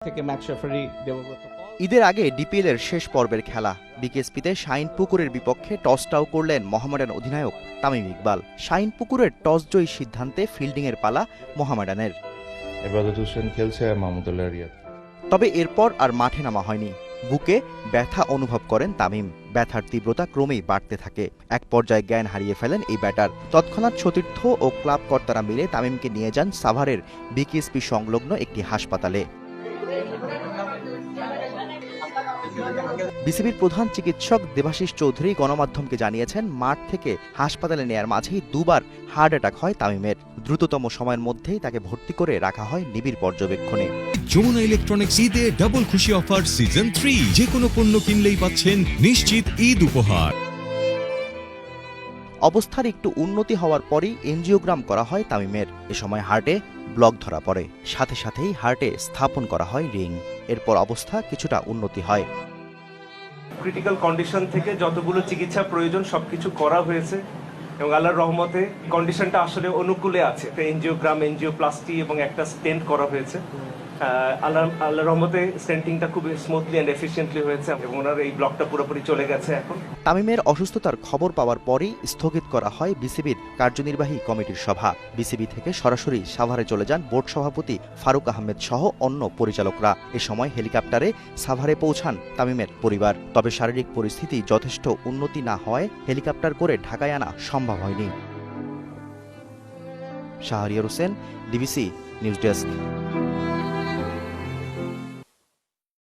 থেকে match referee Debabrata পল। ঈদের আগে ডিপিএলের শেষ পর্বের খেলা বিকেএসপিতে শাহিনপুকুরের বিপক্ষে টসটাও করলেন মোহামেডান অধিনায়ক তামিম ইকবাল। শাহিনপুকুরের টসজয়ী সিদ্ধান্তে ফিল্ডিংয়ের পালা মোহামেডানের। এবাদত হোসেন খেলছে, মাহমুদুল্লাহ রিয়াদ। তবে এরপর আর মাঠে নামা হয়নি। বুকে ব্যথা অনুভব করেন তামিম। ব্যথার তীব্রতা ক্রমেই বাড়তে থাকে। এক পর্যায়ে জ্ঞান হারিয়ে ফেলেন এই ব্যাটার। তৎক্ষণাৎ সতীর্থ ও ক্লাব কর্তারা মিলে তামিমকে নিয়ে যান সাভারের বিকেএসপি সংলগ্ন একটি হাসপাতালে। বিসিবির প্রধান চিকিৎসক দেবাশিস চৌধুরী গণমাধ্যমকে জানিয়েছেন, মাঠ থেকে হাসপাতালে নেয়ার মাঝেই দুবার হার্ট অ্যাটাক হয় তামিমের। দ্রুততম সময়ের মধ্যেই তাকে ভর্তি করে রাখা হয় নিবিড় পর্যবেক্ষণে। যমুনা ইলেকট্রনিক্স ঈদে ডাবল খুশি অফার সিজন 3, যে কোনো পণ্য কিনলেই পাচ্ছেন নিশ্চিত ঈদ উপহার। অবস্থার একটু উন্নতি হওয়ার পরই এনজিওগ্রাম করা হয় তামিমের। এ সময় হার্টে ব্লক ধরা পড়ে। সাথে সাথেই হার্টে স্থাপন করা হয় রিং। এরপর অবস্থা কিছুটা উন্নতি হয়। ক্রিটিক্যাল কন্ডিশন থেকে যতগুলো চিকিৎসা প্রয়োজন সবকিছু করা হয়েছে এবং আল্লাহর রহমতে কন্ডিশনটা আসলে অনুকূলে আছে। এনজিওগ্রাম, এনজিওপ্লাস্টি এবং একটা স্টেন্ট করা হয়েছে। আল্লাহর রহমতে স্টেন্টিংটা খুব স্মুথলি অ্যান্ড এফিশিয়েন্টলি হয়েছে এবং ওনার এই ব্লকটা পুরোপুরি চলে গেছে এখন। তামিমের অসুস্থতার খবর পাওয়ার পরেই স্থগিত করা হয় বিসিবির কার্যনির্বাহী কমিটির সভা। বিসিবি থেকে সরাসরি সাভারে চলে যান বোর্ড সভাপতি ফারুক আহমেদ সহ অন্য পরিচালকরা। এ সময় হেলিকপ্টারে সাভারে পৌঁছান তামিমের পরিবার। তবে শারীরিক পরিস্থিতি যথেষ্ট উন্নতি না হওয়ায় হেলিকপ্টার করে ঢাকায় আনা সম্ভব হয়নি। Shahriar Hossain, DBC news desk.